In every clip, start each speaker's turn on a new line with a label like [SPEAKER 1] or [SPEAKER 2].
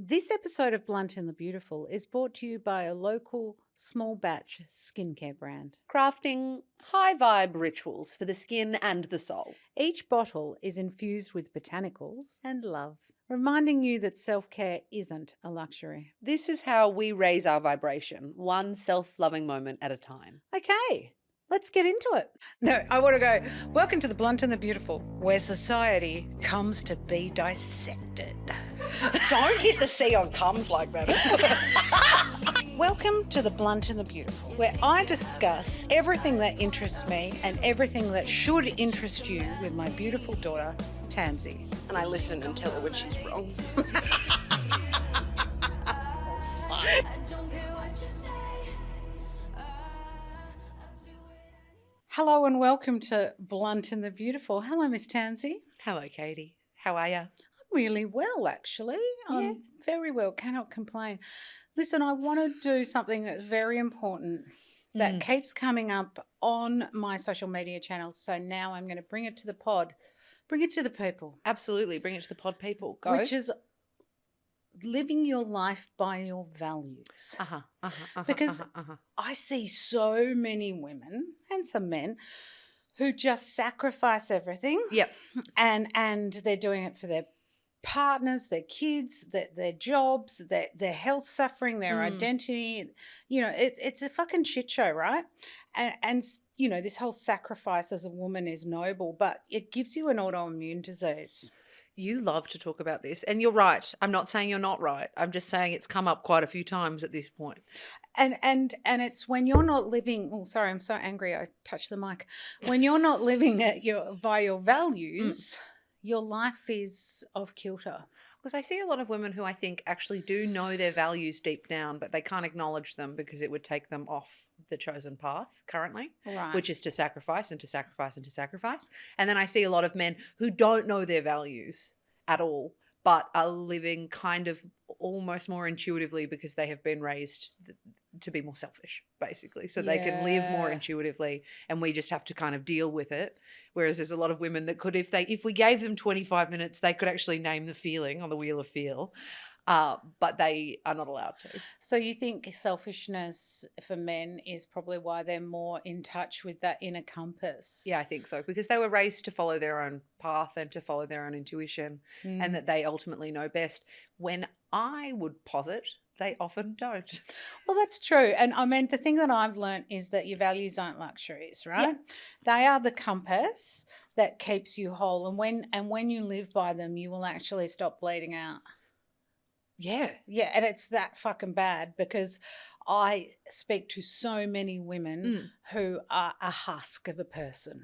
[SPEAKER 1] This episode of Blunt and the Beautiful is brought to you by a local small batch skincare brand.
[SPEAKER 2] Crafting high vibe rituals for the skin and the soul.
[SPEAKER 1] Each bottle is infused with botanicals and love, reminding you that self-care isn't a luxury.
[SPEAKER 2] This is how we raise our vibration, one self-loving moment at a time.
[SPEAKER 1] Okay, let's get into it. No, I want to go, welcome to the Blunt and the Beautiful, where society comes to be dissected.
[SPEAKER 2] Don't hit the C on cums like that.
[SPEAKER 1] Welcome to the Blunt and the Beautiful, where I discuss everything that interests me and everything that should interest you with my beautiful daughter, Tansy.
[SPEAKER 2] And I listen and tell her when she's wrong.
[SPEAKER 1] Hello and welcome to Blunt and the Beautiful. Hello, Miss Tansy.
[SPEAKER 2] Hello, Katie. How are you?
[SPEAKER 1] Really well, actually. I'm very well, cannot complain. Listen, I want to do something that's very important that keeps coming up on my social media channels. So now I'm going to bring it to the pod, bring it to the people.
[SPEAKER 2] Absolutely. Bring it to the pod people. Go.
[SPEAKER 1] Which is living your life by your values. Because I see so many women and some men who just sacrifice everything.
[SPEAKER 2] Yep.
[SPEAKER 1] And they're doing it for their partners, their kids, their jobs, their health suffering, their identity. You know, it's a fucking shit show, right? And you know, this whole sacrifice as a woman is noble, but it gives you an autoimmune disease.
[SPEAKER 2] You love to talk about this, and you're right. I'm not saying you're not right. I'm just saying it's come up quite a few times at this point.
[SPEAKER 1] And it's when you're not living. Oh, sorry, I'm so angry. I touched the mic. When you're not living by your values, your life is off kilter.
[SPEAKER 2] Because I see a lot of women who I think actually do know their values deep down, but they can't acknowledge them because it would take them off the chosen path currently,
[SPEAKER 1] Right.
[SPEAKER 2] which is to sacrifice and to sacrifice and to sacrifice. And then I see a lot of men who don't know their values at all, but are living kind of almost more intuitively because they have been raised to be more selfish, basically. So they can live more intuitively, and we just have to kind of deal with it. Whereas there's a lot of women that could, if we gave them 25 minutes, they could actually name the feeling on the wheel of feel. But they are not allowed to.
[SPEAKER 1] So you think selfishness for men is probably why they're more in touch with that inner compass?
[SPEAKER 2] Yeah, I think so, because they were raised to follow their own path and to follow their own intuition, and that they ultimately know best. When I would posit, they often don't.
[SPEAKER 1] Well, that's true. And I mean, the thing that I've learned is that your values aren't luxuries, right?
[SPEAKER 2] Yep.
[SPEAKER 1] They are the compass that keeps you whole. And when you live by them, you will actually stop bleeding out.
[SPEAKER 2] Yeah.
[SPEAKER 1] Yeah, and it's that fucking bad because I speak to so many women who are a husk of a person.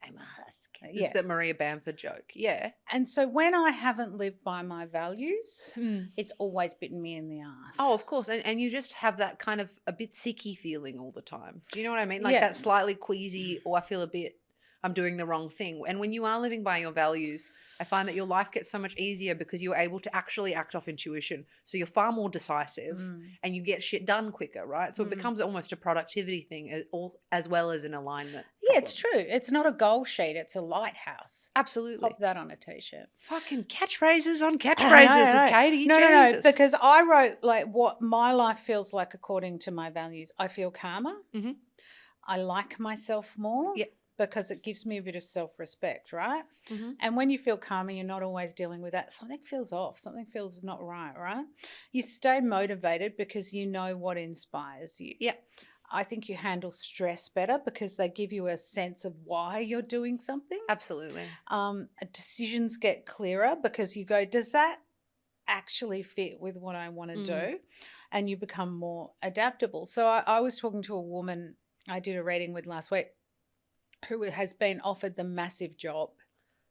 [SPEAKER 2] I'm a husk.
[SPEAKER 1] Yeah.
[SPEAKER 2] It's the Maria Bamford joke. Yeah.
[SPEAKER 1] And so when I haven't lived by my values, it's always bitten me in the ass.
[SPEAKER 2] Oh, of course. And you just have that kind of a bit sicky feeling all the time. Do you know what I mean? Like that slightly queasy, or I feel a bit, I'm doing the wrong thing. And when you are living by your values, I find that your life gets so much easier because you're able to actually act off intuition. So you're far more decisive and you get shit done quicker, right? So it becomes almost a productivity thing as well as an alignment.
[SPEAKER 1] Yeah, it's true. It's not a goal sheet. It's a lighthouse.
[SPEAKER 2] Absolutely.
[SPEAKER 1] Pop that on a T-shirt.
[SPEAKER 2] Fucking catchphrases on catchphrases with Katie.
[SPEAKER 1] No, because I wrote like what my life feels like according to my values. I feel calmer.
[SPEAKER 2] Mm-hmm.
[SPEAKER 1] I like myself more.
[SPEAKER 2] Yeah.
[SPEAKER 1] Because it gives me a bit of self-respect, right?
[SPEAKER 2] Mm-hmm.
[SPEAKER 1] And when you feel calmer, you're not always dealing with that. Something feels off. Something feels not right, right? You stay motivated because you know what inspires you.
[SPEAKER 2] Yeah.
[SPEAKER 1] I think you handle stress better because they give you a sense of why you're doing something.
[SPEAKER 2] Absolutely.
[SPEAKER 1] Decisions get clearer because you go, does that actually fit with what I want to do? And you become more adaptable. So I was talking to a woman I did a reading with last week who has been offered the massive job.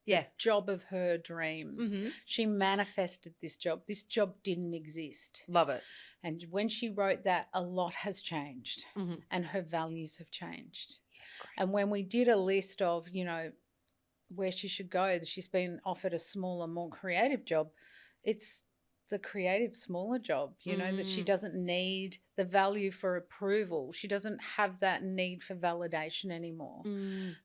[SPEAKER 2] Yeah.
[SPEAKER 1] The job of her dreams.
[SPEAKER 2] Mm-hmm.
[SPEAKER 1] She manifested this job. This job didn't exist.
[SPEAKER 2] Love it.
[SPEAKER 1] And when she wrote that, a lot has changed and her values have changed. Yeah, and when we did a list of, you know, where she should go, she's been offered a smaller, more creative job. It's the creative smaller job, you know, that she doesn't need the value for approval. She doesn't have that need for validation anymore.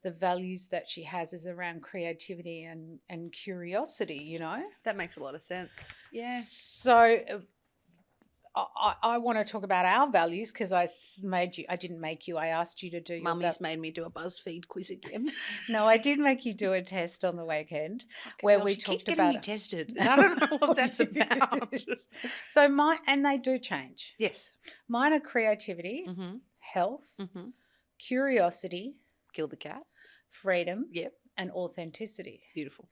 [SPEAKER 1] The values that she has is around creativity and curiosity, you know.
[SPEAKER 2] That makes a lot of sense. Yeah.
[SPEAKER 1] So I want to talk about our values because I didn't make you. I asked you to do your
[SPEAKER 2] Mummy's made me do a BuzzFeed quiz again.
[SPEAKER 1] No, I did make you do a test on the weekend
[SPEAKER 2] Okay,
[SPEAKER 1] we
[SPEAKER 2] she
[SPEAKER 1] talked
[SPEAKER 2] keeps
[SPEAKER 1] about
[SPEAKER 2] getting me tested. And I don't know what that's about.
[SPEAKER 1] So and they do change.
[SPEAKER 2] Yes.
[SPEAKER 1] Mine are creativity, health, curiosity,
[SPEAKER 2] Kill the cat.
[SPEAKER 1] freedom,
[SPEAKER 2] Yep.
[SPEAKER 1] and authenticity.
[SPEAKER 2] Beautiful.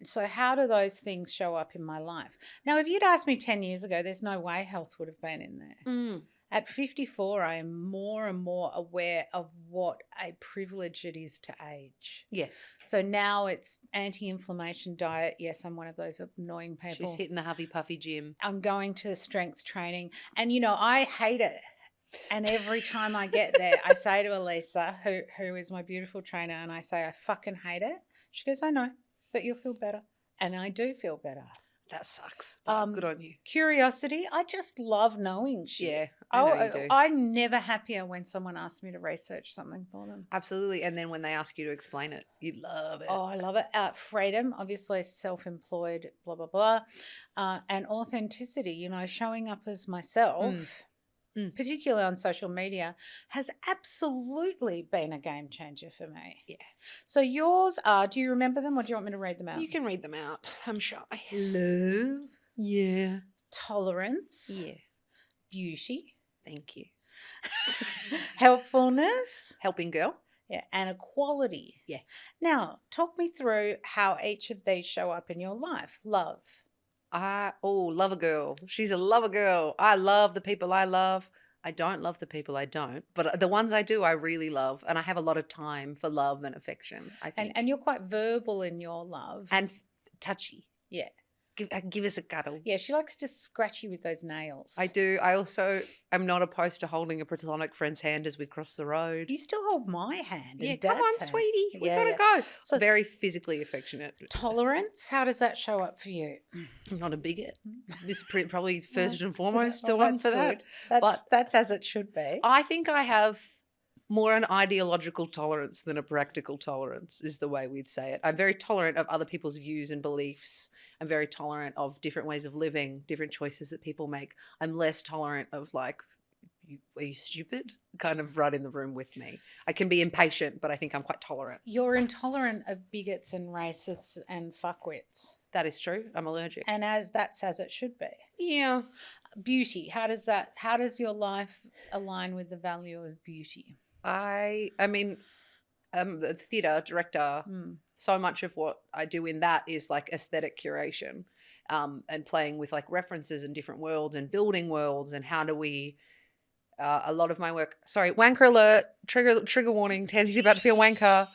[SPEAKER 1] So how do those things show up in my life? Now, if you'd asked me 10 years ago, there's no way health would have been in there. At 54, I am more and more aware of what a privilege it is to age.
[SPEAKER 2] Yes.
[SPEAKER 1] So now it's anti-inflammation diet. Yes, I'm one of those annoying people.
[SPEAKER 2] She's hitting the Huffy Puffy gym.
[SPEAKER 1] I'm going to strength training. And, you know, I hate it. And every time I get there, I say to Elisa, who is my beautiful trainer, and I say, I fucking hate it. She goes, I know, but you'll feel better. And I do feel better.
[SPEAKER 2] That sucks. Good on you.
[SPEAKER 1] Curiosity, I just love knowing shit.
[SPEAKER 2] Yeah, I know you do.
[SPEAKER 1] I'm never happier when someone asks me to research something for them.
[SPEAKER 2] Absolutely. And then when they ask you to explain it, you love it.
[SPEAKER 1] Oh, I love it. Freedom, obviously self-employed, blah, blah, blah. And authenticity, you know, showing up as myself, particularly on social media, has absolutely been a game changer for me.
[SPEAKER 2] Yeah.
[SPEAKER 1] So yours are, do you remember them or do you want me to read them out?
[SPEAKER 2] You can read them out. I'm shy.
[SPEAKER 1] Love.
[SPEAKER 2] Yeah.
[SPEAKER 1] Tolerance.
[SPEAKER 2] Yeah.
[SPEAKER 1] Beauty.
[SPEAKER 2] Thank you.
[SPEAKER 1] Helpfulness.
[SPEAKER 2] Helping girl.
[SPEAKER 1] Yeah. And equality.
[SPEAKER 2] Yeah.
[SPEAKER 1] Now, talk me through how each of these show up in your life. Love.
[SPEAKER 2] Love a girl. She's a lover girl. I love the people I love. I don't love the people I don't, but the ones I do, I really love, and I have a lot of time for love and affection. I think,
[SPEAKER 1] and you're quite verbal in your love
[SPEAKER 2] and touchy.
[SPEAKER 1] Yeah.
[SPEAKER 2] Give us a cuddle.
[SPEAKER 1] Yeah, she likes to scratch you with those nails.
[SPEAKER 2] I do. I also am not opposed to holding a platonic friend's hand as we cross the road.
[SPEAKER 1] You still hold my hand.
[SPEAKER 2] Yeah,
[SPEAKER 1] and
[SPEAKER 2] come on,
[SPEAKER 1] Dad's
[SPEAKER 2] sweetie.
[SPEAKER 1] Hand.
[SPEAKER 2] We gotta go.
[SPEAKER 1] So
[SPEAKER 2] very physically affectionate.
[SPEAKER 1] Tolerance. How does that show up for you?
[SPEAKER 2] I'm not a bigot. This is probably first and foremost the one for that.
[SPEAKER 1] That's as it should be.
[SPEAKER 2] I think I have more an ideological tolerance than a practical tolerance is the way we'd say it. I'm very tolerant of other people's views and beliefs. I'm very tolerant of different ways of living, different choices that people make. I'm less tolerant of like, are you stupid? Kind of right in the room with me. I can be impatient, but I think I'm quite tolerant.
[SPEAKER 1] You're intolerant of bigots and racists and fuckwits.
[SPEAKER 2] That is true. I'm allergic.
[SPEAKER 1] And that's as it should be.
[SPEAKER 2] Yeah.
[SPEAKER 1] Beauty. How does your life align with the value of beauty?
[SPEAKER 2] I mean, the theatre director, so much of what I do in that is like aesthetic curation, and playing with like references and different worlds and building worlds and how do we, a lot of my work, sorry, wanker alert, trigger warning, Tansy's about to be a wanker.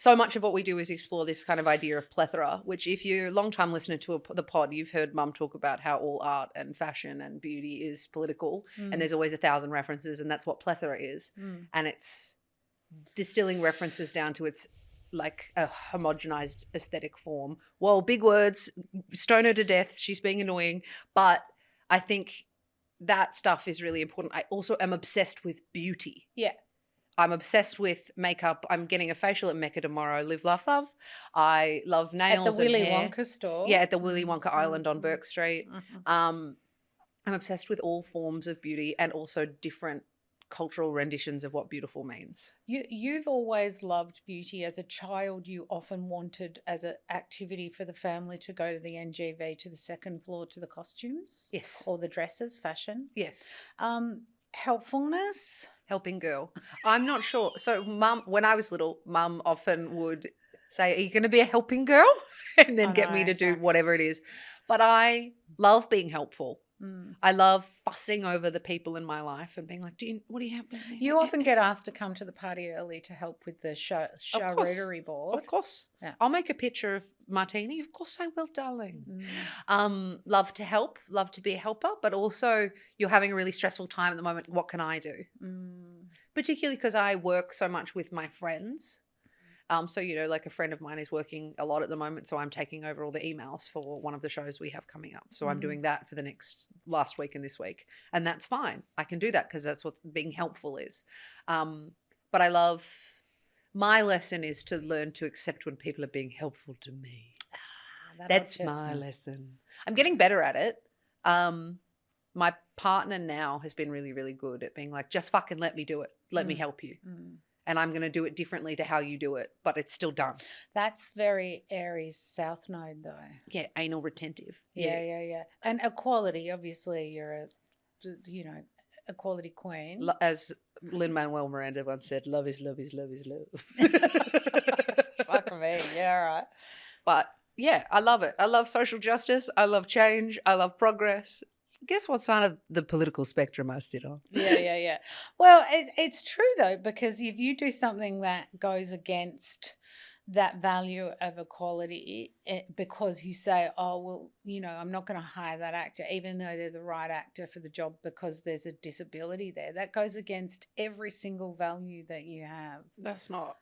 [SPEAKER 2] So much of what we do is explore this kind of idea of plethora, which if you're a long-time listener to the pod, you've heard Mum talk about how all art and fashion and beauty is political and there's always 1,000 references and that's what plethora is. And it's distilling references down to its like a homogenized aesthetic form. Well, big words, stone her to death, she's being annoying. But I think that stuff is really important. I also am obsessed with beauty.
[SPEAKER 1] Yeah.
[SPEAKER 2] I'm obsessed with makeup. I'm getting a facial at Mecca tomorrow. Live, laugh, love. I love nails.
[SPEAKER 1] At the Willy
[SPEAKER 2] and hair.
[SPEAKER 1] Wonka store.
[SPEAKER 2] Yeah, at the Willy Wonka Island on Burke Street. I'm obsessed with all forms of beauty and also different cultural renditions of what beautiful means.
[SPEAKER 1] You've always loved beauty. As a child, you often wanted as an activity for the family to go to the NGV, to the second floor, to the costumes.
[SPEAKER 2] Yes.
[SPEAKER 1] Or the dresses, fashion.
[SPEAKER 2] Yes.
[SPEAKER 1] Helpfulness.
[SPEAKER 2] Helping girl. I'm not sure. So Mum, when I was little, Mum often would say, are you going to be a helping girl? And then get me to do whatever it is. But I love being helpful. I love fussing over the people in my life and being like, what do you have?
[SPEAKER 1] You often get asked to come to the party early to help with the charcuterie board.
[SPEAKER 2] Of course.
[SPEAKER 1] Yeah.
[SPEAKER 2] I'll make a picture of martini. Of course I will, darling. Love to help, love to be a helper, but also you're having a really stressful time at the moment. What can I do? Particularly because I work so much with my friends So, like a friend of mine is working a lot at the moment, so I'm taking over all the emails for one of the shows we have coming up. So I'm doing that for the last week and this week. And that's fine. I can do that because that's what being helpful is. But my lesson is to learn to accept when people are being helpful to me. That's my lesson. I'm getting better at it. My partner now has been really, really good at being like, just fucking let me do it. Let me help you. And I'm going to do it differently to how you do it, but it's still done.
[SPEAKER 1] That's very Aries South Node, though.
[SPEAKER 2] Yeah, anal retentive.
[SPEAKER 1] Yeah. And equality, obviously, you're equality queen.
[SPEAKER 2] As Lin-Manuel Miranda once said, love is love is love is love.
[SPEAKER 1] Fuck me, yeah, right.
[SPEAKER 2] But yeah, I love it. I love social justice. I love change. I love progress. Guess what side of the political spectrum I sit on?
[SPEAKER 1] Yeah. Well, it's true, though, because if you do something that goes against that value of equality because you say, oh, well, I'm not going to hire that actor, even though they're the right actor for the job because there's a disability there. That goes against every single value that you have.
[SPEAKER 2] That's not.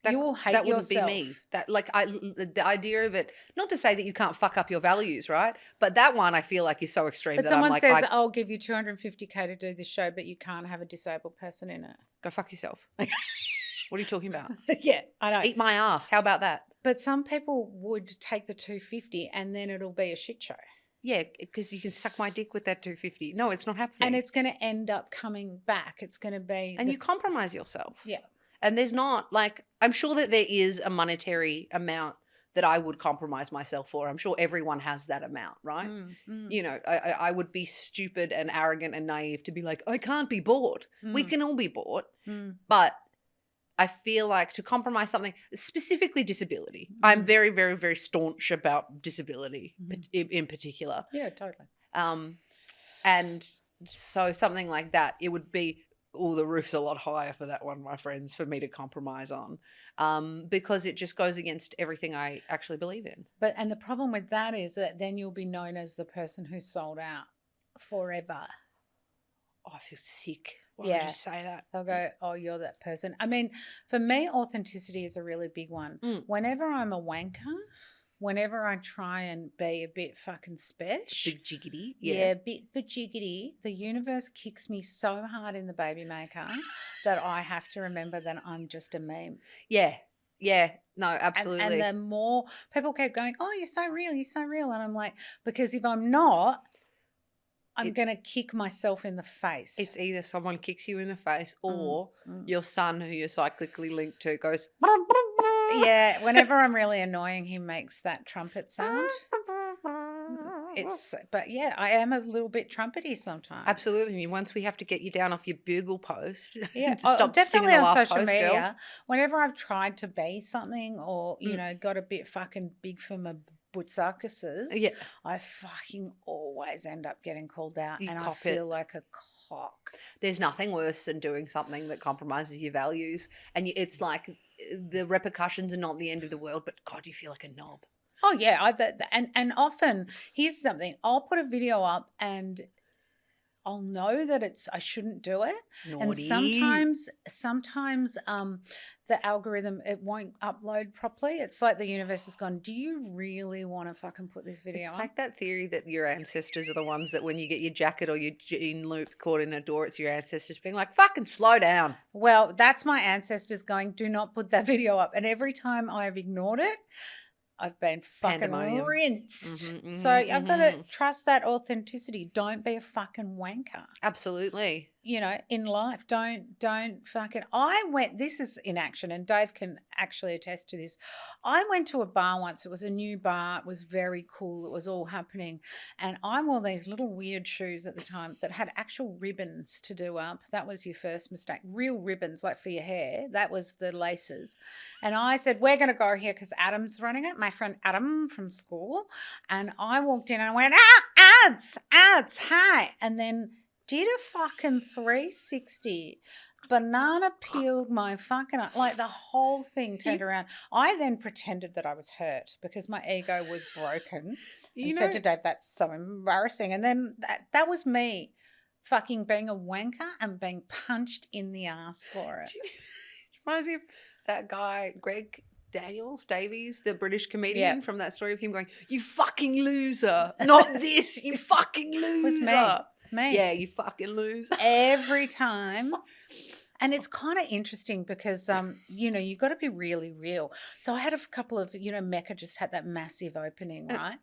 [SPEAKER 1] You'll hate
[SPEAKER 2] wouldn't
[SPEAKER 1] yourself.
[SPEAKER 2] be me. The idea of it, not to say that you can't fuck up your values, right? But that one I feel like is so extreme.
[SPEAKER 1] But
[SPEAKER 2] that
[SPEAKER 1] someone
[SPEAKER 2] I'm like,
[SPEAKER 1] says, I'll give you $250K to do this show, but you can't have a disabled person in it.
[SPEAKER 2] Go fuck yourself. What are you talking about?
[SPEAKER 1] Yeah, I know.
[SPEAKER 2] Eat my ass. How about that?
[SPEAKER 1] But some people would take the 250 and then it'll be a shit show.
[SPEAKER 2] Yeah, because you can suck my dick with that 250. No, it's not happening.
[SPEAKER 1] And it's going to end up coming back. It's going to be...
[SPEAKER 2] And you compromise yourself.
[SPEAKER 1] Yeah.
[SPEAKER 2] And there's not I'm sure that there is a monetary amount that I would compromise myself for. I'm sure everyone has that amount, right? I would be stupid and arrogant and naive to be like, I can't be bored. We can all be bored. But I feel like to compromise something, specifically disability, I'm very, very, very staunch about disability in particular.
[SPEAKER 1] Yeah, totally.
[SPEAKER 2] And so something like that, it would be... the roof's a lot higher for that one, my friends, for me to compromise on, because it just goes against everything I actually believe in.
[SPEAKER 1] And the problem with that is that then you'll be known as the person who sold out forever.
[SPEAKER 2] Oh, I feel sick. Why would you say that?
[SPEAKER 1] They'll go, oh, you're that person. I mean, for me, authenticity is a really big one. Whenever I'm a wanker, whenever I try and be a bit fucking special,
[SPEAKER 2] big jiggity,
[SPEAKER 1] yeah, bit jiggity, the universe kicks me so hard in the baby maker that I have to remember that I'm just a meme.
[SPEAKER 2] Yeah, no, absolutely.
[SPEAKER 1] And the more people keep going, oh, you're so real, and I'm like, because if I'm not, I'm going to kick myself in the face.
[SPEAKER 2] It's either someone kicks you in the face or your son, who you're cyclically linked to, goes...
[SPEAKER 1] Yeah, whenever I'm really annoying, he makes that trumpet sound. But yeah, I am a little bit trumpety sometimes.
[SPEAKER 2] Absolutely. Once we have to get you down off your bugle post,
[SPEAKER 1] yeah,
[SPEAKER 2] to stop
[SPEAKER 1] definitely
[SPEAKER 2] singing the
[SPEAKER 1] on
[SPEAKER 2] last
[SPEAKER 1] social
[SPEAKER 2] post,
[SPEAKER 1] media.
[SPEAKER 2] girl.
[SPEAKER 1] Whenever I've tried to be something, or got a bit fucking big for my butsarcuses, I fucking always end up getting called out, and I feel like a cock.
[SPEAKER 2] There's nothing worse than doing something that compromises your values, and it's like the repercussions are not the end of the world, but God, you feel like a knob.
[SPEAKER 1] Oh yeah, and often here's something. I'll put a video up and I'll know that I shouldn't do it.
[SPEAKER 2] Naughty.
[SPEAKER 1] And sometimes the algorithm, it won't upload properly. It's like the universe has gone, do you really want to fucking put this video on?
[SPEAKER 2] It's like that theory that your ancestors are the ones that when you get your jacket or your jean loop caught in a door, it's your ancestors being like, fucking slow down.
[SPEAKER 1] Well, that's my ancestors going, do not put that video up. And every time I've ignored it, I've been fucking rinsed. So I've got to trust that authenticity. Don't be a fucking wanker.
[SPEAKER 2] Absolutely.
[SPEAKER 1] In life, don't fucking... this is in action, and Dave can actually attest to this. I went to a bar once. It was a new bar. It was very cool. It was all happening. And I wore these little weird shoes at the time that had actual ribbons to do up. That was your first mistake. Real ribbons, like for your hair. That was the laces. And I said, we're going to go here because Adam's running it, my friend Adam from school. And I walked in and I went, ads, hi. And then did a fucking 360, banana peeled my fucking... Like the whole thing turned around. I then pretended that I was hurt because my ego was broken and said to Dave, that's so embarrassing. And then that was me fucking being a wanker and being punched in the ass for it.
[SPEAKER 2] Reminds me of that guy, Greg Davies, the British comedian, from that story of him going, "You fucking loser, not this, you fucking loser."
[SPEAKER 1] It was me.
[SPEAKER 2] Yeah, you fucking loser.
[SPEAKER 1] Every time. And it's kind of interesting because, you got to be really real. So I had a couple of, Mecca just had that massive opening, right?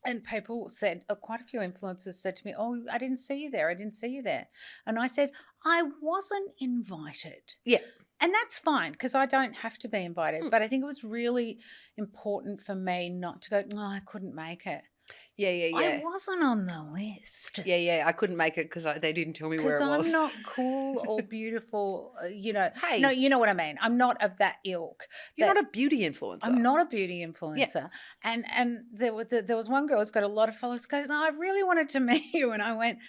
[SPEAKER 1] And people said, quite a few influencers said to me, "Oh, I didn't see you there. I didn't see you there." And I said, "I wasn't invited."
[SPEAKER 2] Yeah.
[SPEAKER 1] And that's fine because I don't have to be invited. But I think it was really important for me not to go, "No, I couldn't make it."
[SPEAKER 2] Yeah.
[SPEAKER 1] I wasn't on the list.
[SPEAKER 2] Yeah. I couldn't make it because they didn't tell me where it was.
[SPEAKER 1] Because I'm not cool or beautiful,
[SPEAKER 2] Hey.
[SPEAKER 1] No, you know what I mean. I'm not of that ilk.
[SPEAKER 2] You're not a beauty influencer.
[SPEAKER 1] I'm not a beauty influencer. Yeah. And there was one girl who's got a lot of followers goes, "Oh, I really wanted to meet you." And I went,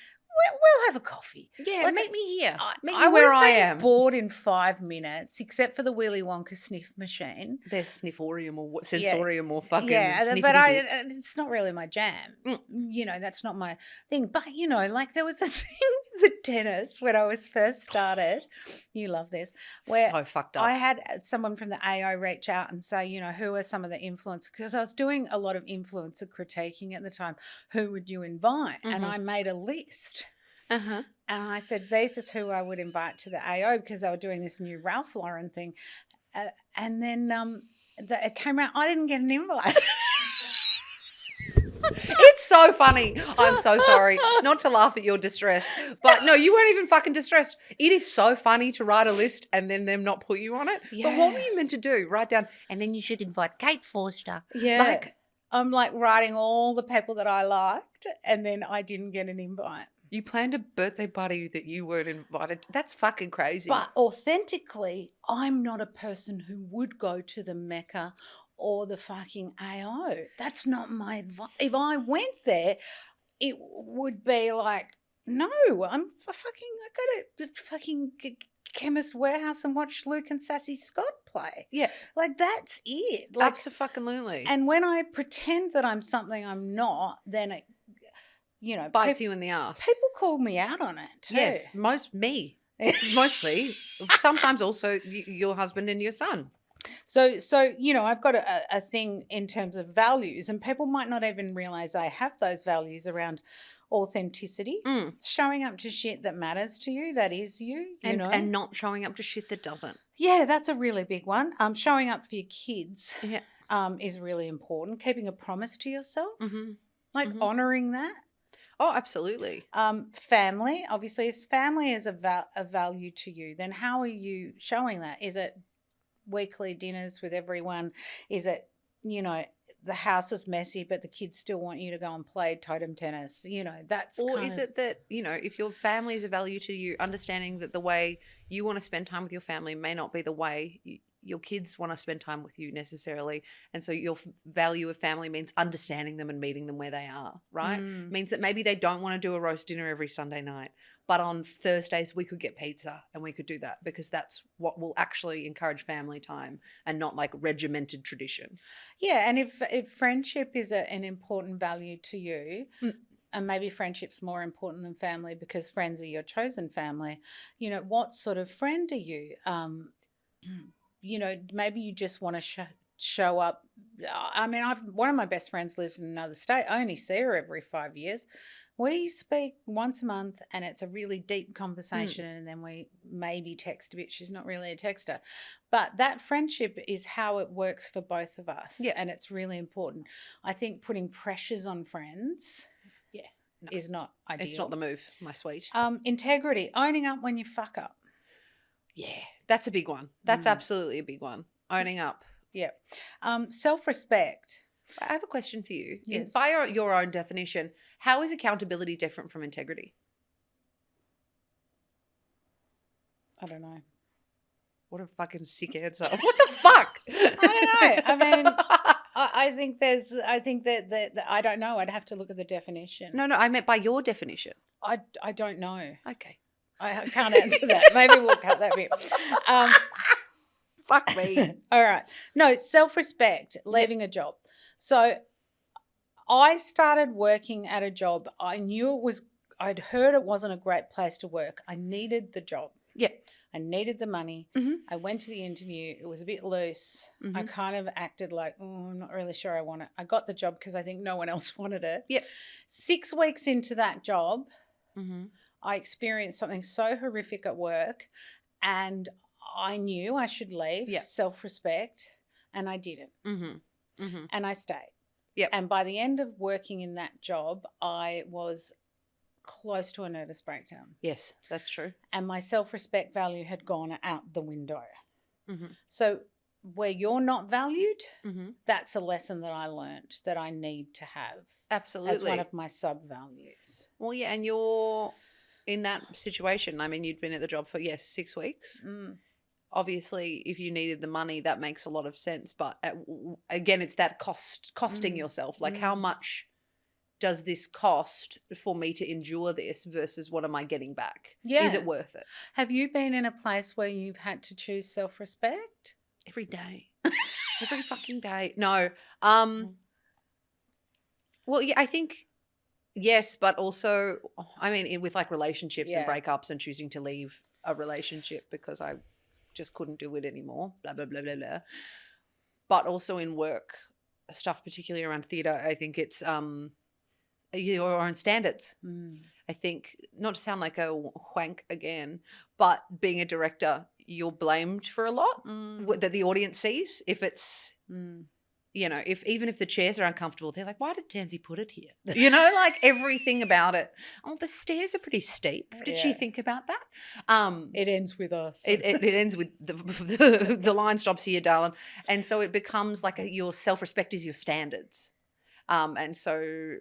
[SPEAKER 1] we'll have a coffee.
[SPEAKER 2] Yeah, meet me here. Meet me
[SPEAKER 1] I
[SPEAKER 2] where I am.
[SPEAKER 1] Bored in 5 minutes, except for the Willy Wonka sniff machine.
[SPEAKER 2] Their snifforium or sensorium or fucking
[SPEAKER 1] but it's not really my jam. That's not my thing. But there was a thing with the tennis when I was first started. You love this. Where
[SPEAKER 2] so fucked up.
[SPEAKER 1] I had someone from the AO reach out and say, who are some of the influencers? Because I was doing a lot of influencer critiquing at the time. Who would you invite? And I made a list. And I said, "This is who I would invite to the AO," because they were doing this new Ralph Lauren thing. And then it came out, I didn't get an invite.
[SPEAKER 2] It's so funny. I'm so sorry. Not to laugh at your distress. But no, you weren't even fucking distressed. It is so funny to write a list and then them not put you on it. Yeah. But what were you meant to do? Write down, and then you should invite Kate Forster.
[SPEAKER 1] Yeah. I'm writing all the people that I liked, and then I didn't get an invite.
[SPEAKER 2] You planned a birthday party that you weren't invited to. That's fucking crazy.
[SPEAKER 1] But authentically, I'm not a person who would go to the Mecca or the fucking AO. That's not my vibe. If I went there, it would be like, no, I go to the fucking Chemist Warehouse and watch Luke and Sassy Scott play.
[SPEAKER 2] Yeah.
[SPEAKER 1] That's it.
[SPEAKER 2] Absolutely.
[SPEAKER 1] And when I pretend that I'm something I'm not, then it,
[SPEAKER 2] bites you in the ass.
[SPEAKER 1] People call me out on it too.
[SPEAKER 2] Yes, mostly. Sometimes also your husband and your son.
[SPEAKER 1] So I've got a thing in terms of values, and people might not even realize I have those values around authenticity, showing up to shit that matters to you, that is you,
[SPEAKER 2] and not showing up to shit that doesn't.
[SPEAKER 1] Yeah, that's a really big one. Showing up for your kids is really important. Keeping a promise to yourself, honouring that.
[SPEAKER 2] Oh, absolutely.
[SPEAKER 1] Family, obviously, if family is a value to you, then how are you showing that? Is it weekly dinners with everyone? Is it, the house is messy, but the kids still want you to go and play totem tennis? That's
[SPEAKER 2] Or is it that, if your family is a value to you, understanding that the way you want to spend time with your family may not be the way your kids want to spend time with you necessarily. And so your value of family means understanding them and meeting them where they are, right? Means that maybe they don't want to do a roast dinner every Sunday night, but on Thursdays we could get pizza and we could do that because that's what will actually encourage family time and not like regimented tradition. Yeah,
[SPEAKER 1] and if friendship is an important value to you, and maybe friendship's more important than family because friends are your chosen family, what sort of friend are you? Maybe you just want to show up. I mean, one of my best friends lives in another state. I only see her every 5 years. We speak once a month and it's a really deep conversation and then we maybe text a bit. She's not really a texter. But that friendship is how it works for both of us. Yeah. And it's really important. I think putting pressures on friends is not ideal.
[SPEAKER 2] It's not the move, my sweet.
[SPEAKER 1] Integrity, owning up when you fuck up.
[SPEAKER 2] Yeah, that's a big one. That's absolutely a big one. Owning up.
[SPEAKER 1] Yeah. Self-respect.
[SPEAKER 2] I have a question for you.
[SPEAKER 1] Yes.
[SPEAKER 2] By your own definition, how is accountability different from integrity?
[SPEAKER 1] I don't know.
[SPEAKER 2] What a fucking sick answer. What the fuck?
[SPEAKER 1] I don't know. I mean, I think that I don't know. I'd have to look at the definition.
[SPEAKER 2] No, I meant by your definition.
[SPEAKER 1] I don't know.
[SPEAKER 2] Okay.
[SPEAKER 1] I can't answer that. Maybe we'll cut that bit.
[SPEAKER 2] Fuck me.
[SPEAKER 1] All right. No, self-respect, leaving a job. So I started working at a job. I knew I'd heard it wasn't a great place to work. I needed the job.
[SPEAKER 2] Yeah.
[SPEAKER 1] I needed the money.
[SPEAKER 2] Mm-hmm.
[SPEAKER 1] I went to the interview. It was a bit loose.
[SPEAKER 2] Mm-hmm.
[SPEAKER 1] I kind of acted like, I'm not really sure I want it. I got the job because I think no one else wanted it.
[SPEAKER 2] Yep.
[SPEAKER 1] 6 weeks into that job,
[SPEAKER 2] Mm-hmm.
[SPEAKER 1] I experienced something so horrific at work, and I knew I should leave,
[SPEAKER 2] Yep.
[SPEAKER 1] self-respect, and I didn't.
[SPEAKER 2] Mm-hmm. Mm-hmm.
[SPEAKER 1] And I stayed.
[SPEAKER 2] Yep.
[SPEAKER 1] And by the end of working in that job, I was close to a nervous breakdown.
[SPEAKER 2] Yes, that's true.
[SPEAKER 1] And my self-respect value had gone out the window.
[SPEAKER 2] Mm-hmm.
[SPEAKER 1] So where you're not valued,
[SPEAKER 2] Mm-hmm.
[SPEAKER 1] that's a lesson that I learned that I need to have
[SPEAKER 2] Absolutely.
[SPEAKER 1] as one of my sub-values.
[SPEAKER 2] Well, yeah, and you're in that situation. I mean, you'd been at the job for, 6 weeks.
[SPEAKER 1] Mm.
[SPEAKER 2] Obviously, if you needed the money, that makes a lot of sense. But again, it's that costing yourself. Like, how much does this cost for me to endure this versus what am I getting back?
[SPEAKER 1] Yeah.
[SPEAKER 2] Is it worth it?
[SPEAKER 1] Have you been in a place where you've had to choose self-respect?
[SPEAKER 2] Every day. Every fucking day. No. Well, yeah, I think yes, but also, I mean, with like relationships and breakups and choosing to leave a relationship because I just couldn't do it anymore, blah, blah, blah, blah, blah. But also in work stuff, particularly around theatre, I think it's your own standards. I think, not to sound like a wank again, but being a director, you're blamed for a lot that the audience sees. If it's, even if the chairs are uncomfortable, they're like, why did Tansy put it here? Like everything about it. Oh, the stairs are pretty steep. Did she think about that?
[SPEAKER 1] It ends with us.
[SPEAKER 2] It ends with the line stops here, darling. And so it becomes like your self-respect is your standards. And so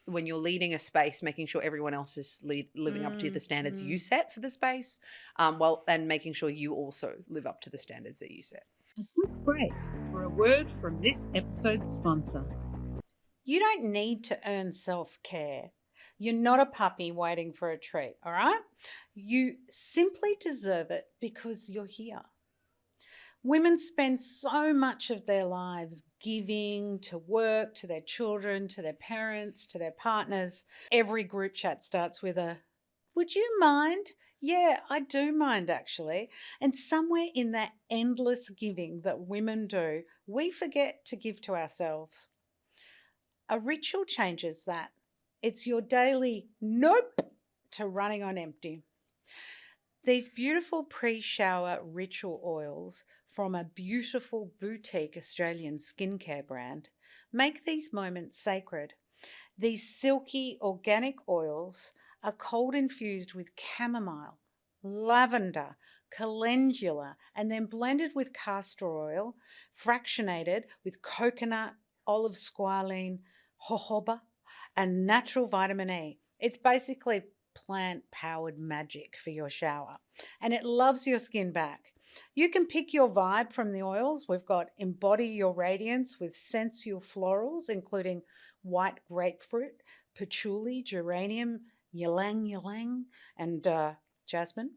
[SPEAKER 2] when you're leading a space, making sure everyone else is living up to the standards you set for the space, and making sure you also live up to the standards that you set.
[SPEAKER 3] A quick break for a word from this episode's sponsor.
[SPEAKER 1] You don't need to earn self-care. You're not a puppy waiting for a treat, all right? You simply deserve it because you're here. Women spend so much of their lives giving to work, to their children, to their parents, to their partners. Every group chat starts with a, would you mind? Yeah, I do mind actually. And somewhere in that endless giving that women do, we forget to give to ourselves. A ritual changes that. It's your daily nope to running on empty. These beautiful pre-shower ritual oils from a beautiful boutique Australian skincare brand make these moments sacred. These silky organic oils are cold infused with chamomile, lavender, calendula, and then blended with castor oil, fractionated with coconut, olive squalene, jojoba, and natural vitamin E. It's basically plant-powered magic for your shower, and it loves your skin back. You can pick your vibe from the oils. We've got Embody Your Radiance with sensual florals, including white grapefruit, patchouli, geranium, ylang ylang, and jasmine.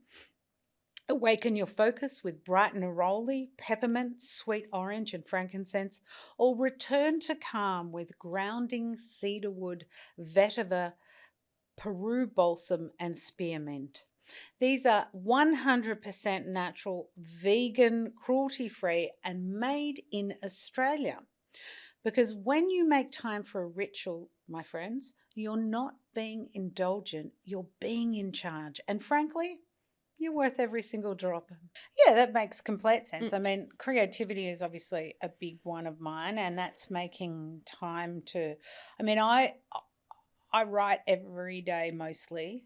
[SPEAKER 1] Awaken Your Focus with bright neroli, peppermint, sweet orange, and frankincense. Or return to calm with grounding cedarwood, vetiver, Peru balsam, and spearmint. These are 100% natural, vegan, cruelty-free, and made in Australia. Because when you make time for a ritual, my friends, you're not being indulgent, you're being in charge. And frankly, you're worth every single drop. Yeah, that makes complete sense. I mean, creativity is obviously a big one of mine, and that's making time to, I mean, I write every day mostly.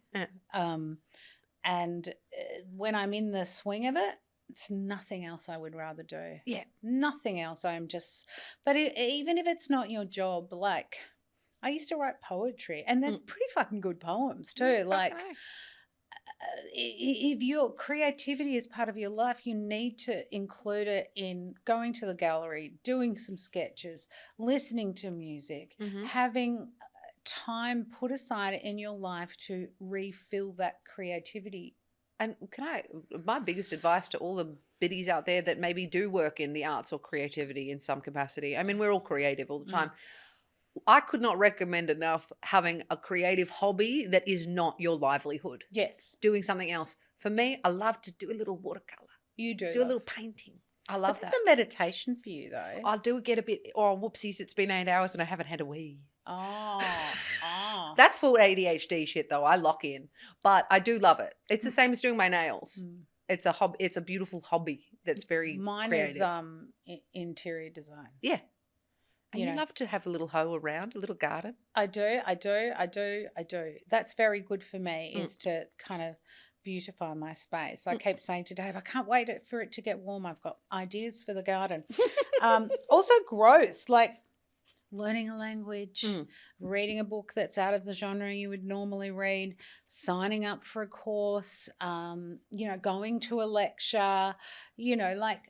[SPEAKER 1] And when I'm in the swing of it, it's nothing else I would rather do.
[SPEAKER 2] Yeah.
[SPEAKER 1] Nothing else. I'm just, but even if it's not your job, like I used to write poetry, and they're pretty fucking good poems too.
[SPEAKER 2] Yeah,
[SPEAKER 1] like if your creativity is part of your life, you need to include it in going to the gallery, doing some sketches, listening to music, having time put aside in your life to refill that creativity.
[SPEAKER 2] And my biggest advice to all the biddies out there that maybe do work in the arts or creativity in some capacity, I mean, we're all creative all the time. I could not recommend enough having a creative hobby that is not your livelihood.
[SPEAKER 1] Yes,
[SPEAKER 2] Doing something else. For me, I love to do a little watercolor,
[SPEAKER 1] you do.
[SPEAKER 2] do a little painting. I love
[SPEAKER 1] But
[SPEAKER 2] that.
[SPEAKER 1] that's a meditation for you, though.
[SPEAKER 2] I'll get a bit, oh, whoopsies, it's been 8 hours and I haven't had a wee.
[SPEAKER 1] Oh.
[SPEAKER 2] That's full ADHD shit, though. I lock in. But I do love it. It's the same as doing my nails.
[SPEAKER 1] Mm.
[SPEAKER 2] It's a hobby. It's a beautiful hobby that's very
[SPEAKER 1] Mine
[SPEAKER 2] creative.
[SPEAKER 1] is interior design.
[SPEAKER 2] Yeah. And you
[SPEAKER 1] know.
[SPEAKER 2] love to have a little hoe around, a little garden.
[SPEAKER 1] I do. That's very good for me,
[SPEAKER 2] Mm.
[SPEAKER 1] is to kind of beautify my space. I keep saying to Dave, I can't wait for it to get warm. I've got ideas for the garden. Also growth, like learning a language, reading a book that's out of the genre you would normally read, signing up for a course, going to a lecture, like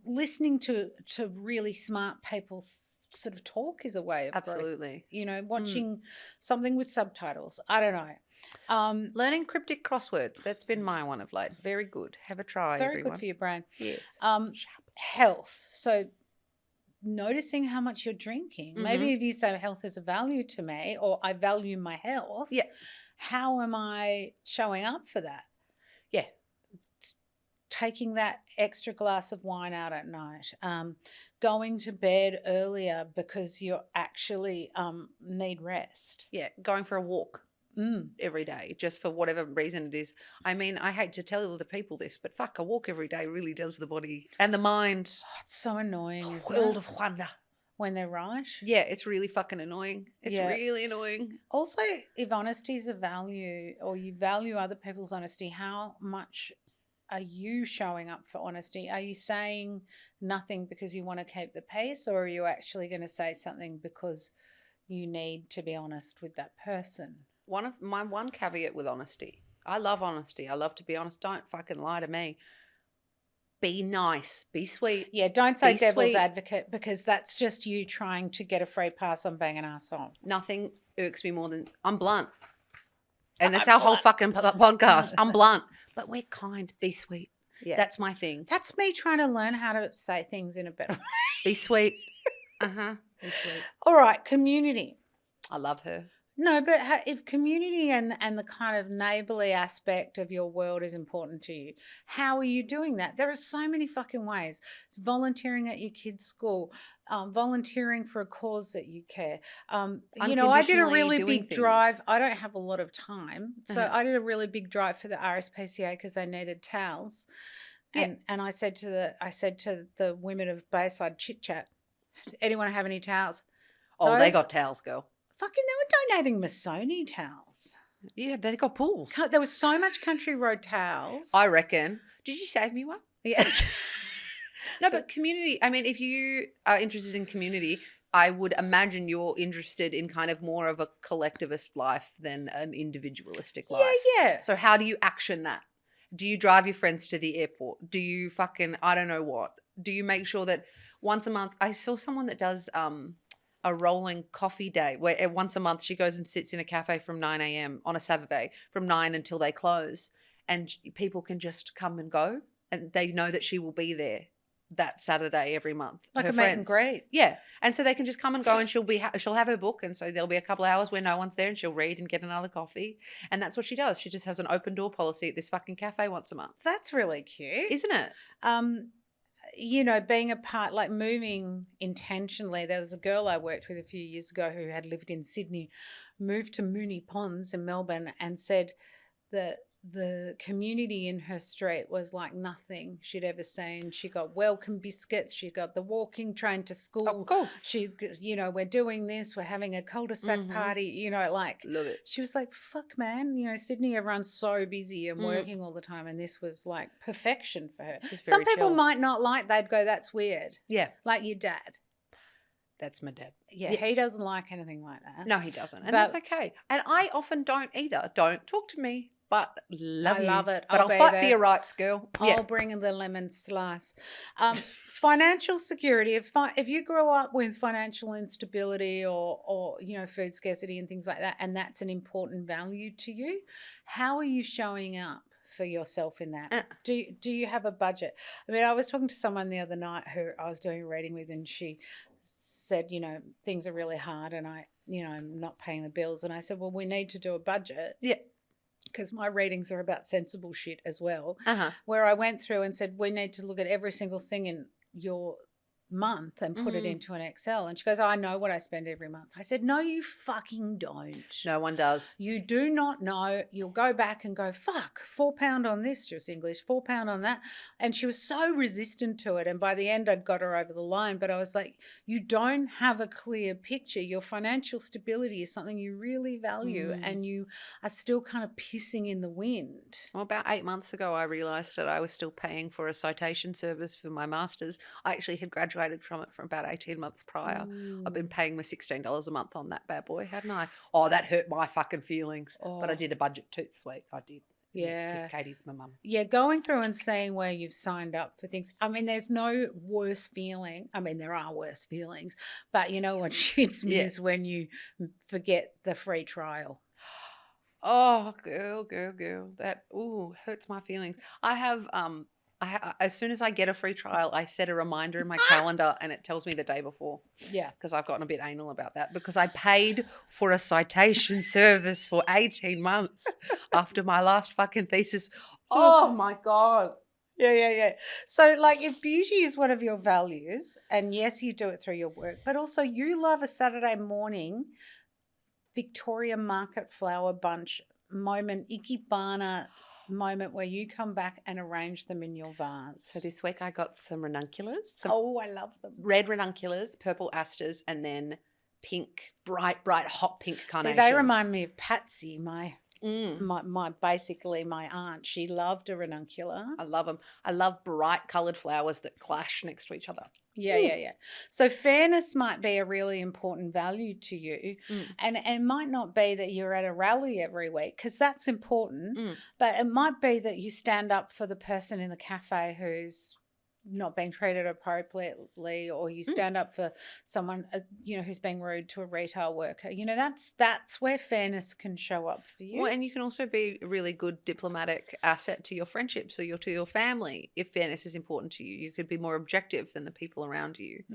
[SPEAKER 1] listening to really smart people sort of talk is a way of
[SPEAKER 2] Absolutely.
[SPEAKER 1] growth. Watching something with subtitles. I don't know.
[SPEAKER 2] Learning cryptic crosswords. That's been my one of late. Very good. Have a try,
[SPEAKER 1] Very
[SPEAKER 2] everyone.
[SPEAKER 1] good for your brain.
[SPEAKER 2] Yes.
[SPEAKER 1] Health. So noticing how much you're drinking.
[SPEAKER 2] Mm-hmm.
[SPEAKER 1] Maybe if you say health is a value to me, or I value my health.
[SPEAKER 2] Yeah.
[SPEAKER 1] How am I showing up for that?
[SPEAKER 2] Yeah.
[SPEAKER 1] Taking that extra glass of wine out at night, going to bed earlier because you actually need rest.
[SPEAKER 2] Yeah. Going for a walk every day, just for whatever reason it is. I mean, I hate to tell other people this, but fuck, a walk every day really does the body and the mind.
[SPEAKER 1] Oh, it's so annoying, isn't
[SPEAKER 2] World
[SPEAKER 1] it?
[SPEAKER 2] of wonder.
[SPEAKER 1] When they're right.
[SPEAKER 2] Yeah, it's really fucking annoying. It's really annoying.
[SPEAKER 1] Also, if honesty is a value, or you value other people's honesty, how much are you showing up for honesty? Are you saying nothing because you want to keep the peace, or are you actually going to say something because you need to be honest with that person?
[SPEAKER 2] One caveat with honesty. I love honesty. I love to be honest. Don't fucking lie to me. Be nice. Be sweet.
[SPEAKER 1] Yeah, don't say
[SPEAKER 2] Be
[SPEAKER 1] devil's
[SPEAKER 2] sweet.
[SPEAKER 1] advocate, because that's just you trying to get a free pass on being an asshole.
[SPEAKER 2] Nothing irks me more than I'm blunt. And that's
[SPEAKER 1] I'm
[SPEAKER 2] our whole
[SPEAKER 1] blunt.
[SPEAKER 2] fucking podcast. I'm blunt. But we're kind. Be sweet.
[SPEAKER 1] Yeah.
[SPEAKER 2] That's my thing.
[SPEAKER 1] That's me trying to learn how to say things in a better way.
[SPEAKER 2] Be sweet. Uh-huh. Be sweet.
[SPEAKER 1] All right, community.
[SPEAKER 2] I love her.
[SPEAKER 1] No, but if community and the kind of neighbourly aspect of your world is important to you, how are you doing that? There are so many fucking ways. Volunteering at your kid's school, volunteering for a cause that you care. I did a really big drive. I don't have a lot of time, so I did a really big drive for the RSPCA because they needed towels. And I said to the women of Bayside Chit Chat, anyone have any towels?
[SPEAKER 2] Oh, they got towels, girl.
[SPEAKER 1] Fucking, they were donating Missoni towels.
[SPEAKER 2] Yeah, they got pools.
[SPEAKER 1] There was so much Country Road towels.
[SPEAKER 2] I reckon. Did you save me one?
[SPEAKER 1] Yeah.
[SPEAKER 2] No, but community, I mean, if you are interested in community, I would imagine you're interested in kind of more of a collectivist life than an individualistic life.
[SPEAKER 1] Yeah.
[SPEAKER 2] So how do you action that? Do you drive your friends to the airport? Do you fucking, I don't know what? Do you make sure that once a month, I saw someone that does a rolling coffee day where once a month she goes and sits in a cafe from 9 a.m. on a Saturday from 9 until they close, and people can just come and go, and they know that she will be there that Saturday every month.
[SPEAKER 1] Like
[SPEAKER 2] her
[SPEAKER 1] a meet and
[SPEAKER 2] friends.
[SPEAKER 1] greet.
[SPEAKER 2] Yeah. And so they can just come and go, and she'll have her book, and so there'll be a couple of hours where no one's there, and she'll read and get another coffee. And that's what she does. She just has an open door policy at this fucking cafe once a month.
[SPEAKER 1] That's really cute.
[SPEAKER 2] Isn't it?
[SPEAKER 1] Being a part, like moving intentionally. There was a girl I worked with a few years ago who had lived in Sydney, moved to Moonee Ponds in Melbourne, and said that the community in her street was like nothing she'd ever seen. She got welcome biscuits. She got the walking train to school.
[SPEAKER 2] Of course.
[SPEAKER 1] She, we're doing this. We're having a cul-de-sac party, like.
[SPEAKER 2] Love it.
[SPEAKER 1] She was like, fuck, man. Sydney, everyone's so busy and working all the time. And this was like perfection for her. Some people might not like, they'd go, that's weird.
[SPEAKER 2] Yeah.
[SPEAKER 1] Like your dad.
[SPEAKER 2] That's my dad.
[SPEAKER 1] Yeah, he doesn't like anything like that.
[SPEAKER 2] No, he doesn't. And that's okay. And I often don't either. Don't talk to me. But
[SPEAKER 1] I
[SPEAKER 2] love
[SPEAKER 1] it.
[SPEAKER 2] But I'll fight for your rights, girl.
[SPEAKER 1] I'll bring in the lemon slice. Financial security. If you grow up with financial instability or food scarcity and things like that, and that's an important value to you, how are you showing up for yourself in that? Do you have a budget? I mean, I was talking to someone the other night who I was doing a reading with, and she said, things are really hard and I'm not paying the bills. And I said, well, we need to do a budget.
[SPEAKER 2] Yeah.
[SPEAKER 1] Because my readings are about sensible shit as well,
[SPEAKER 2] Uh-huh.
[SPEAKER 1] where I went through and said, we need to look at every single thing in your month and put it into an Excel. And she goes, I know what I spend every month. I said, no, you fucking don't.
[SPEAKER 2] No one does.
[SPEAKER 1] You do not know. You'll go back and go, fuck, £4 on this, just English, £4 on that. And she was so resistant to it. And by the end, I'd got her over the line. But I was like, you don't have a clear picture. Your financial stability is something you really value and you are still kind of pissing in the wind.
[SPEAKER 2] Well, about 8 months ago, I realised that I was still paying for a citation service for my master's. I actually had graduated from it for about 18 months prior. I've been paying my $16 a month on that bad boy, hadn't I? Oh, that hurt my fucking feelings. But I did a budget too, sweet. I did.
[SPEAKER 1] Yeah.
[SPEAKER 2] Katie's my mum.
[SPEAKER 1] Yeah, going through and seeing where you've signed up for things. I mean, there's no worse feeling. I mean, there are worse feelings, but you know what shits me is when you forget the free trial.
[SPEAKER 2] Oh, girl. That hurts my feelings. I have as soon as I get a free trial, I set a reminder in my calendar and it tells me the day before.
[SPEAKER 1] Yeah.
[SPEAKER 2] Because I've gotten a bit anal about that because I paid for a citation service for 18 months after my last fucking thesis. Oh my God.
[SPEAKER 1] Yeah. So like if beauty is one of your values, and yes, you do it through your work, but also you love a Saturday morning Victoria Market flower bunch moment, Ikebana moment where you come back and arrange them in your vase.
[SPEAKER 2] So this week I got some ranunculus.
[SPEAKER 1] I love them.
[SPEAKER 2] Red ranunculus, purple asters, and then pink, bright, hot pink carnations.
[SPEAKER 1] See, they remind me of Patsy, my basically my aunt. She loved a ranuncular.
[SPEAKER 2] I love them. I love bright coloured flowers that clash next to each other.
[SPEAKER 1] Yeah. So fairness might be a really important value to you, and it might not be that you're at a rally every week because that's important, but it might be that you stand up for the person in the cafe who's not being treated appropriately, or you stand up for someone who's being rude to a retail worker. That's where fairness can show up for you.
[SPEAKER 2] Well, and you can also be a really good diplomatic asset to your friendships or to your family if fairness is important to you. You could be more objective than the people around you,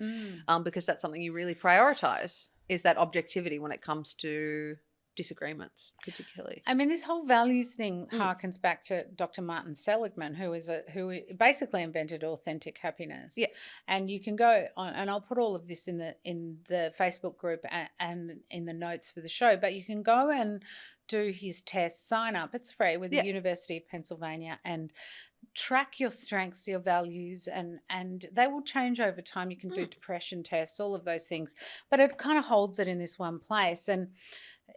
[SPEAKER 2] because that's something you really prioritize, is that objectivity when it comes to disagreements, particularly.
[SPEAKER 1] I mean, this whole values thing harkens back to Dr. Martin Seligman, who basically invented authentic happiness.
[SPEAKER 2] Yeah,
[SPEAKER 1] and you can go on, and I'll put all of this in the Facebook group and in the notes for the show. But you can go and do his test, sign up. It's free with the University of Pennsylvania, and track your strengths, your values, and they will change over time. You can do depression tests, all of those things, but it kind of holds it in this one place. And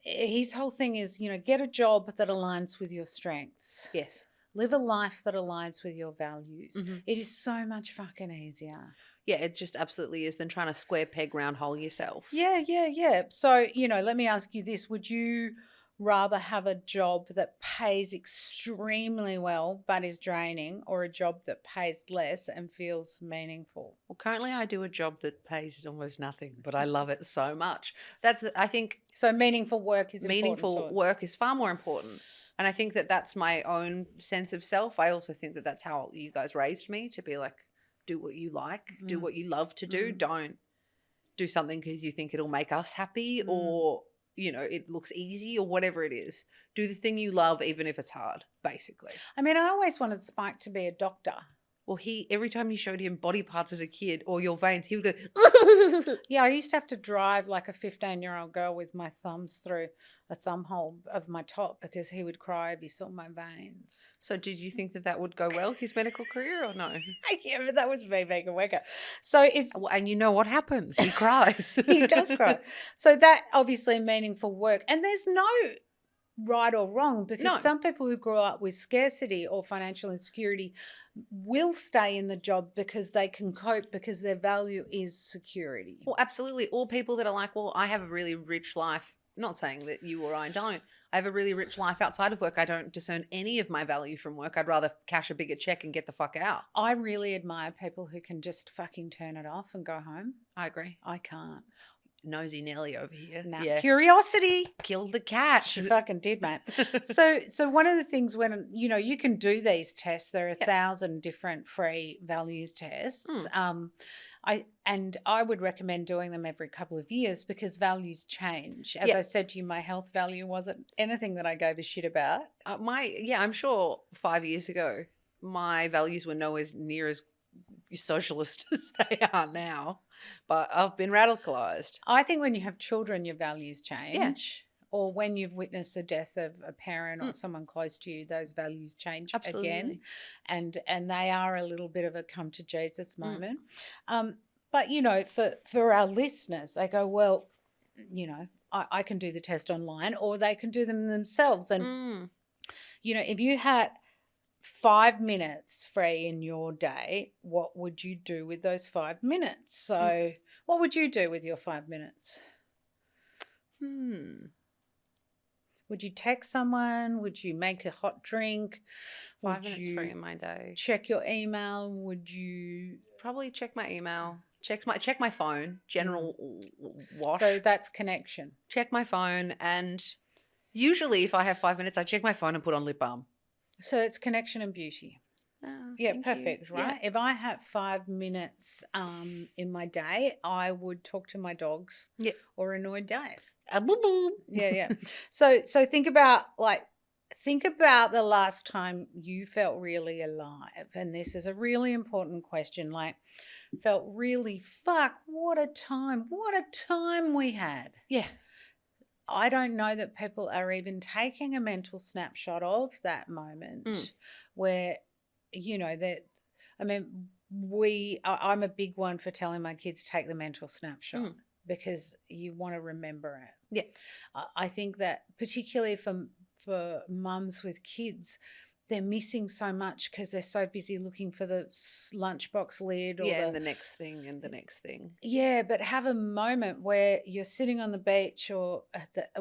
[SPEAKER 1] his whole thing is, get a job that aligns with your strengths.
[SPEAKER 2] Yes.
[SPEAKER 1] Live a life that aligns with your values. It is so much fucking easier.
[SPEAKER 2] Yeah, it just absolutely is than trying to square peg round hole yourself.
[SPEAKER 1] Yeah. So, let me ask you this. Would you rather have a job that pays extremely well but is draining, or a job that pays less and feels meaningful?
[SPEAKER 2] Well, currently I do a job that pays almost nothing, but I love it so much. I think
[SPEAKER 1] so. Meaningful work is
[SPEAKER 2] meaningful work is far more important, and I think that that's my own sense of self. I also think that that's how you guys raised me, to be like, do what you like, do what you love to do. Don't do something because you think it'll make us happy or it looks easy or whatever it is. Do the thing you love, even if it's hard, basically.
[SPEAKER 1] I mean, I always wanted Spike to be a doctor.
[SPEAKER 2] Well, every time you showed him body parts as a kid or your veins, he would go,
[SPEAKER 1] Yeah, I used to have to drive like a 15-year-old girl with my thumbs through a thumb hole of my top because he would cry if he saw my veins.
[SPEAKER 2] So did you think that would go well, his medical career, or no?
[SPEAKER 1] Yeah, but that was me being a worker. So
[SPEAKER 2] and you know what happens? He cries.
[SPEAKER 1] He does cry. So that obviously meaningful work. And there's no right or wrong, because some people who grow up with scarcity or financial insecurity will stay in the job because they can cope, because their value is security.
[SPEAKER 2] Well, absolutely. Or people that are like, well, I have a really rich life. Not saying that you or I don't. I have a really rich life outside of work. I don't discern any of my value from work. I'd rather cash a bigger check and get the fuck out.
[SPEAKER 1] I really admire people who can just fucking turn it off and go home.
[SPEAKER 2] I agree.
[SPEAKER 1] I can't.
[SPEAKER 2] Nosy Nelly over here.
[SPEAKER 1] Nah. Yeah. Curiosity
[SPEAKER 2] killed the cat.
[SPEAKER 1] She fucking did, mate. So one of the things when you can do these tests, there are 1,000 different free values tests. I would recommend doing them every couple of years because values change. As
[SPEAKER 2] Yeah.
[SPEAKER 1] I said to you, my health value wasn't anything that I gave a shit about.
[SPEAKER 2] I'm sure 5 years ago, my values were nowhere near as socialist as they are now, but I've been radicalized.
[SPEAKER 1] I think when you have children, your values
[SPEAKER 2] Yeah.
[SPEAKER 1] change. Or when you've witnessed the death of a parent or
[SPEAKER 2] Mm.
[SPEAKER 1] someone close to you, those values change
[SPEAKER 2] Absolutely.
[SPEAKER 1] again. And they are a little bit of a come to Jesus moment.
[SPEAKER 2] Mm.
[SPEAKER 1] But, you know, for our listeners, they go, well, you know, I can do the test online, or they can do them themselves. And, you know, if you had 5 minutes free in your day, what would you do with those 5 minutes? So what would you do with your 5 minutes? Would you text someone? Would you make a hot drink?
[SPEAKER 2] 5
[SPEAKER 1] Would
[SPEAKER 2] minutes
[SPEAKER 1] you
[SPEAKER 2] free in my day.
[SPEAKER 1] check your email? Would you?
[SPEAKER 2] Probably check my email. Check my phone. General wash.
[SPEAKER 1] So that's connection.
[SPEAKER 2] Check my phone, and usually if I have 5 minutes, I check my phone and put on lip balm.
[SPEAKER 1] So it's connection and beauty. Yeah, perfect, right? Yeah. If I had 5 minutes in my day, I would talk to my dogs.
[SPEAKER 2] Yeah.
[SPEAKER 1] Or annoy Dave.
[SPEAKER 2] Boop, boop.
[SPEAKER 1] Yeah. So think about the last time you felt really alive. And this is a really important question. Like, felt really, what a time we had.
[SPEAKER 2] Yeah.
[SPEAKER 1] I don't know that people are even taking a mental snapshot of that moment where, you know, I'm a big one for telling my kids take the mental snapshot because you want to remember it.
[SPEAKER 2] Yeah.
[SPEAKER 1] I think that particularly for mums with kids, they're missing so much because they're so busy looking for the lunchbox lid. Or
[SPEAKER 2] and the next thing and the next thing.
[SPEAKER 1] Yeah, but have a moment where you're sitting on the beach or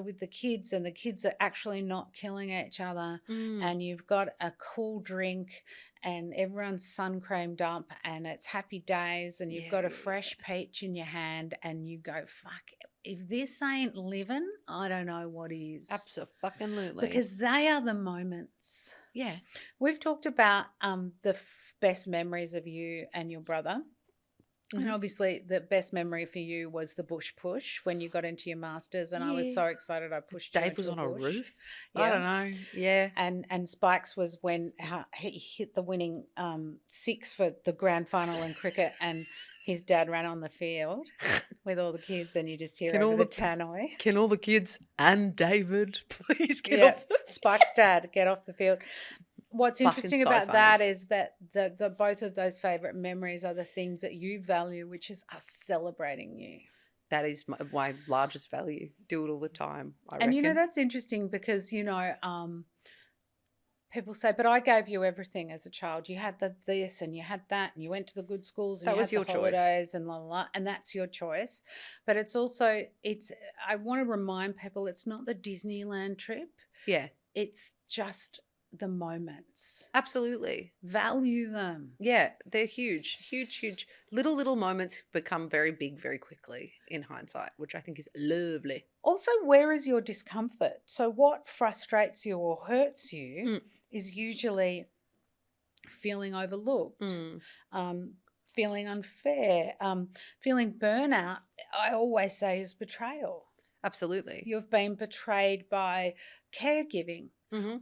[SPEAKER 1] with the kids, and the kids are actually not killing each other, and you've got a cool drink and everyone's sun creamed up and it's happy days, and you've got a fresh peach in your hand, and you go, fuck, if this ain't living, I don't know what is.
[SPEAKER 2] Absolutely.
[SPEAKER 1] Because they are the moments.
[SPEAKER 2] Yeah.
[SPEAKER 1] We've talked about the best memories of you and your brother. And obviously the best memory for you was the bush push when you got into your masters, and I was so excited I pushed you.
[SPEAKER 2] Dave was on a roof.
[SPEAKER 1] Yeah.
[SPEAKER 2] I don't know. Yeah.
[SPEAKER 1] And Spikes was when he hit the winning 6 for the grand final in cricket, and his dad ran on the field with all the kids, and you just hear over the tannoy.
[SPEAKER 2] Can all the kids and David please get off the
[SPEAKER 1] Spike's dad, get off the field. What's interesting about that is that the both of those favourite memories are the things that you value, which is us celebrating you.
[SPEAKER 2] That is my largest value. Do it all the time, I reckon.
[SPEAKER 1] And, you know, that's interesting because, you know, people say, but I gave you everything as a child. You had this and you had that, and you went to the good schools and
[SPEAKER 2] that
[SPEAKER 1] you
[SPEAKER 2] was
[SPEAKER 1] had
[SPEAKER 2] your
[SPEAKER 1] the holidays and and that's your choice. But it's also, I want to remind people it's not the Disneyland trip.
[SPEAKER 2] Yeah.
[SPEAKER 1] It's just the moments.
[SPEAKER 2] Absolutely.
[SPEAKER 1] Value them.
[SPEAKER 2] Yeah, they're huge. Huge. Little moments become very big very quickly in hindsight, which I think is lovely.
[SPEAKER 1] Also, where is your discomfort? So what frustrates you or hurts you is usually feeling overlooked, feeling unfair, feeling burnout, I always say, is betrayal.
[SPEAKER 2] Absolutely.
[SPEAKER 1] You've been betrayed by caregiving.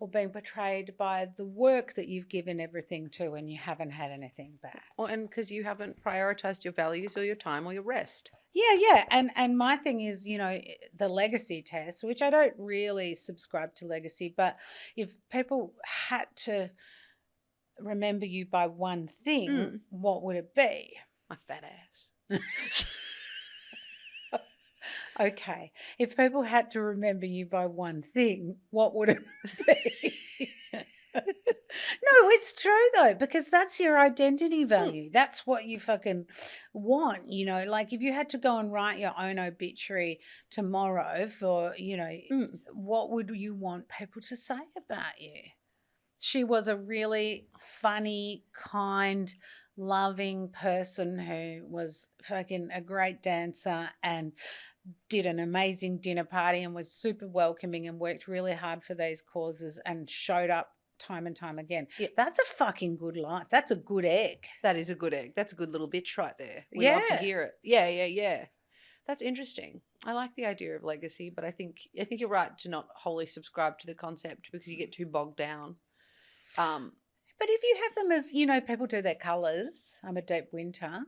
[SPEAKER 1] Or being betrayed by the work that you've given everything to and you haven't had anything back.
[SPEAKER 2] And because you haven't prioritized your values or your time or your rest.
[SPEAKER 1] Yeah. And my thing is, you know, the legacy test, which I don't really subscribe to legacy, but if people had to remember you by one thing, what would it be?
[SPEAKER 2] My fat ass.
[SPEAKER 1] Okay. If people had to remember you by one thing, what would it be? No, it's true though, because that's your identity value. That's what you fucking want, you know. Like if you had to go and write your own obituary tomorrow for, you know, what would you want people to say about you? She was a really funny, kind, loving person who was fucking a great dancer and did an amazing dinner party and was super welcoming and worked really hard for these causes and showed up time and time again.
[SPEAKER 2] Yeah.
[SPEAKER 1] That's a fucking good life. That's a good egg.
[SPEAKER 2] That is a good egg. That's a good little bitch right there. We love to
[SPEAKER 1] Yeah.
[SPEAKER 2] hear it. Yeah. That's interesting. I like the idea of legacy, but I think you're right to not wholly subscribe to the concept because you get too bogged down.
[SPEAKER 1] But if you have them as, people do their colours. I'm a deep winter.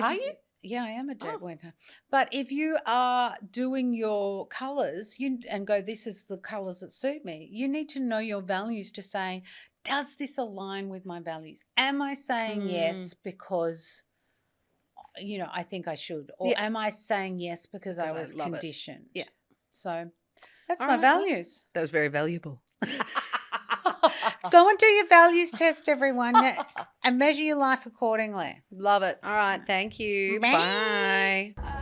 [SPEAKER 2] Are you?
[SPEAKER 1] Yeah, I am a deep
[SPEAKER 2] Oh.
[SPEAKER 1] winter. But if you are doing your colours and go, this is the colours that suit me, you need to know your values to say, does this align with my values? Am I saying yes because, I think I should? Or
[SPEAKER 2] Yeah.
[SPEAKER 1] am I saying yes because I
[SPEAKER 2] Because I
[SPEAKER 1] was
[SPEAKER 2] love it.
[SPEAKER 1] conditioned?
[SPEAKER 2] Yeah.
[SPEAKER 1] So that's
[SPEAKER 2] All
[SPEAKER 1] my
[SPEAKER 2] right, well,
[SPEAKER 1] values.
[SPEAKER 2] that was very valuable.
[SPEAKER 1] Go and do your values test, everyone, and measure your life accordingly.
[SPEAKER 2] Love it. All right. Thank you.
[SPEAKER 1] Bye.
[SPEAKER 2] Bye.